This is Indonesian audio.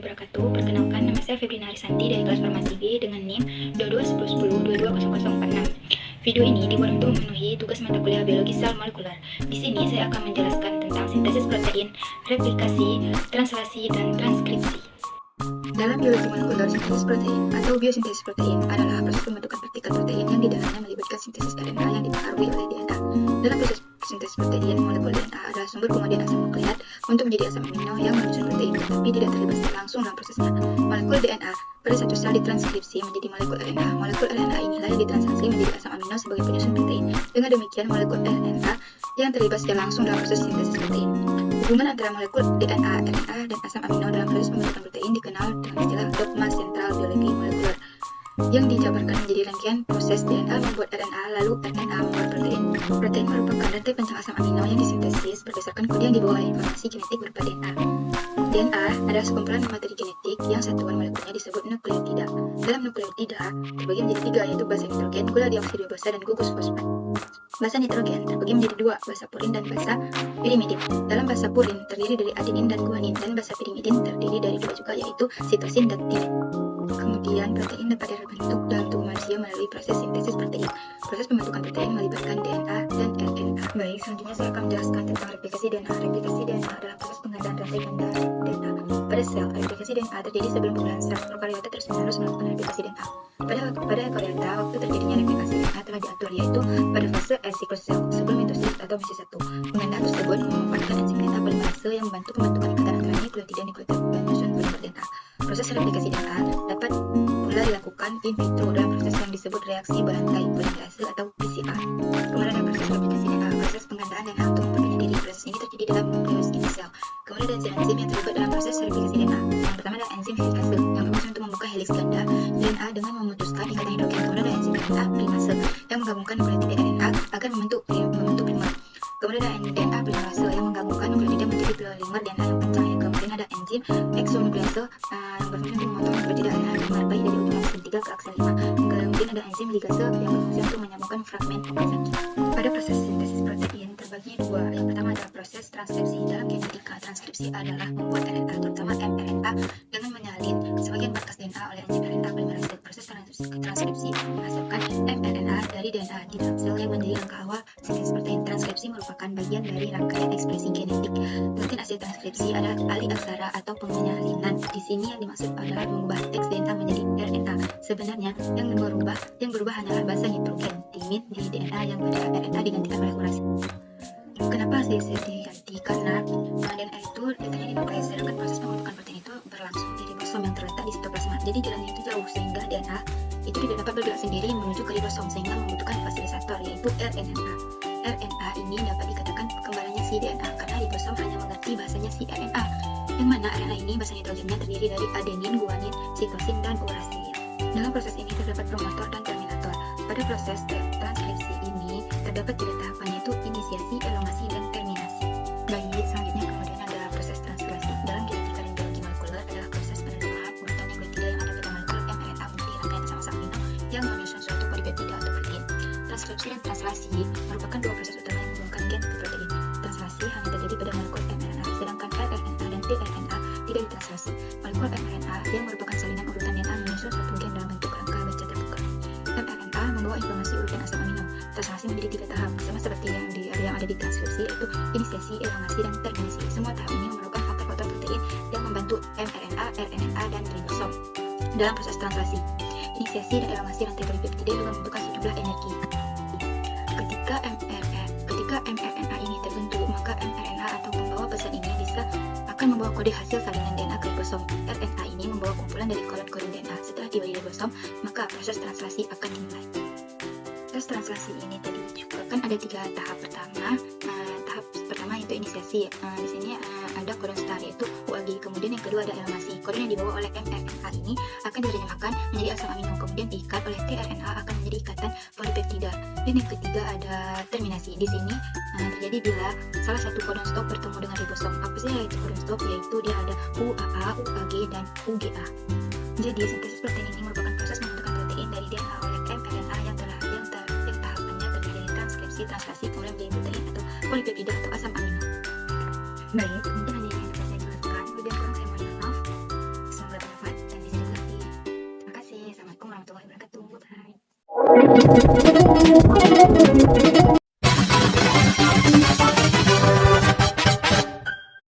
wabarakatuh. Perkenalkan, nama saya Febrina Arisanti dari kelas Farmasi B dengan NIM 221010220046. Video ini dibuat untuk memenuhi tugas mata kuliah biologi sel molekuler. Di sini saya akan menjelaskan tentang sintesis protein, replikasi, translasi, dan transkripsi. Dalam biologi molekuler, sintesis protein atau biosintesis protein adalah proses pembentukan partikel protein yang di dalamnya melibatkan sintesis RNA yang dipengaruhi oleh DNA. Dalam proses sintesis protein, molekul DNA adalah sumber pemadian asam nukleat untuk menjadi asam amino yang menyusun protein, tetapi tidak terlibat langsung dalam prosesnya. Molekul DNA pada satu sel ditranskripsi menjadi molekul RNA. Molekul RNA inilah yang ditransaksi menjadi asam amino sebagai penyusun protein. Dengan demikian, molekul RNA yang terlibat secara langsung dalam proses sintesis protein. Hubungan antara molekul DNA, RNA, dan asam amino dalam proses pembentukan protein dikenal dengan istilah dogma sentral biologi molekuler, yang dijabarkan menjadi rangkaian proses DNA membuat RNA, lalu RNA membuat protein. Protein merupakan rantai panjang asam amino yang disintesis berdasarkan kode yang dibawa oleh informasi genetik berupa DNA. DNA adalah sekumpulan materi genetik yang satuan molekulnya disebut nukleotida. Dalam nukleotida terbagi menjadi tiga, yaitu basa nitrogen, gula dioksiribosa, dan gugus fosfat. Basa nitrogen terbagi menjadi dua, basa purin dan basa pirimidin. Dalam basa purin terdiri dari adenin dan guanin, dan basa pirimidin terdiri dari dua juga, yaitu sitosin dan timin. Kemudian protein dapat terbentuk dalam tubuh manusia melalui proses sintesis protein. Proses pembentukan protein melibatkan DNA dan RNA. Baik, selanjutnya saya akan menjelaskan tentang replikasi DNA. Replikasi DNA adalah proses pengandaan rantai ganda DNA pada sel. Replikasi DNA terjadi sebelum penggunaan sel. Prokariota terus-menerus melakukan replikasi DNA. Pada eukaryota, waktu terjadinya replikasi DNA telah diatur, yaitu pada fase asiklosel sebelum mitosis atau misi 1. Pengandaan tersebut memanfaatkan enzim DNA polimerase yang membantu pembentukan ikatan antara nukleotida dan nukleotida menyusun polimer DNA. Proses replikasi DNA dapat pula dilakukan in vitro dalam proses yang disebut reaksi berantai polimerase atau PCR. Kemudian ada proses replikasi DNA, proses penggandaan DNA untuk memperbanyak diri. Proses ini terjadi dalam nukleus inti sel. Kemudian ada enzim yang terlibat dalam proses replikasi DNA. Yang pertama adalah enzim helikase yang berfungsi untuk membuka heliks ganda DNA dengan memutuskan ikatan hidrogen. Kemudian ada enzim DNA primase yang menggabungkan nukleotida RNA agar membentuk primer. Kemudian ada DNA polimerase yang menggabungkan nukleotida menjadi polimer DNA yang panjang. Kemudian ada enzim exonuklease yang berfungsi untuk memotong nukleotida RNA primer baik dari ujung aksen 3 ke aksen 5. Kemudian ada enzim ligase yang berfungsi untuk menyambungkan fragmen Okazaki. Pada proses sintesis protein terbagi dua. Yang pertama adalah proses transkripsi. Dalam genetika, transkripsi adalah membuat RNA, terutama mRNA, dengan menyalin sebagian markas DNA oleh enzim RNA polimerase. Proses transkripsi menghasilkan mRNA dari DNA di dalam sel yang menjadi langkah awal sintesis protein. Transkripsi merupakan bagian dari rangkaian ekspresi genetik. Latin asli transkripsi adalah alih aksara atau penyalinan. Di sini yang dimaksud adalah mengubah teks DNA menjadi RNA. Sebenarnya yang berubah hanyalah basa nitrogen timin di DNA yang pada RNA digantikan oleh urasi. Kenapa hasil diganti? Karena DNA itu letaknya di nukleus, sedangkan proses pembentukan protein itu berlangsung di ribosom yang terletak di sitoplasma. Jadi jalannya itu jauh sehingga DNA itu tidak dapat bergerak sendiri menuju ke ribosom sehingga membutuhkan fasilisator, yaitu RNA. RNA ini dapat dikatakan kembarannya si DNA karena ribosom hanya mengerti bahasanya si RNA, yang mana RNA ini bahasa nitrogennya terdiri dari adenin, guanin, sitosin, dan urasil. Dalam proses ini terdapat promotor dan terminator. Pada proses transkripsi ini terdapat tiga tahapan, yaitu inisiasi, elongasi, dan terminasi. Baik, selanjutnya kemudian ada proses translasi. Dalam genetika dan biologi molekuler adalah proses penerimaan urutan nukleotida yang ada pada molekul mRNA menjadi rangkaian asam amino yang menyusun suatu polipeptida atau protein. Transkripsi dan translasi merupakan dua proses utama yang menghubungkan gen ke protein. Translasi hanya terjadi pada molekul mRNA, sedangkan rRNA dan tRNA tidak ditranslasi. Molekul mRNA yang merupakan salinan urutan DNA menyusun suatu gen dalam bentuk rangka baca terbuka. mRNA membawa informasi urutan asam amino. Translasi menjadi tiga tahap, sama seperti yang ada di transkripsi, yaitu inisiasi, elongasi, dan terminasi. Semua tahap ini merupakan faktor-faktor protein yang membantu mRNA, RNA, dan ribosom dalam proses translasi. Inisiasi dan elongasi rantai polipeptida juga membutuhkan sejumlah energi. Ketika mRNA ini terbentuk, maka mRNA atau pembawa pesan ini akan membawa kode hasil salinan DNA ke ribosom. RNA ini membawa kumpulan dari kolon-kolon DNA. Setelah tiba di ribosom, maka proses translasi akan dimulai. Proses translasi ini tadi juga kan ada tiga tahap. Tahap pertama itu inisiasi. Di sini ada codon star, yaitu UAG. Kemudian yang kedua ada elongasi. Kode yang dibawa oleh mRNA ini akan direnamakan menjadi asam amino, kemudian diikat oleh tRNA akan menjadi ikatan polipeptida. Dan yang ketiga ada terminasi. Di sini terjadi bila salah satu codon stop bertemu dengan ribosom. Apa sih yaitu codon stop? Yaitu dia ada UAA, UAG, dan UGA. Jadi sintesis protein ini merupakan proses pembentukan protein dari DNA oleh mRNA yang tahapannya terdiri dari transkripsi, translasi, kemudian menjadi protein atau polipeptida atau asam amino. Baik, mungkin hanya ini yang dapat saya jelaskan. Lebih kurang saya mohon maaf.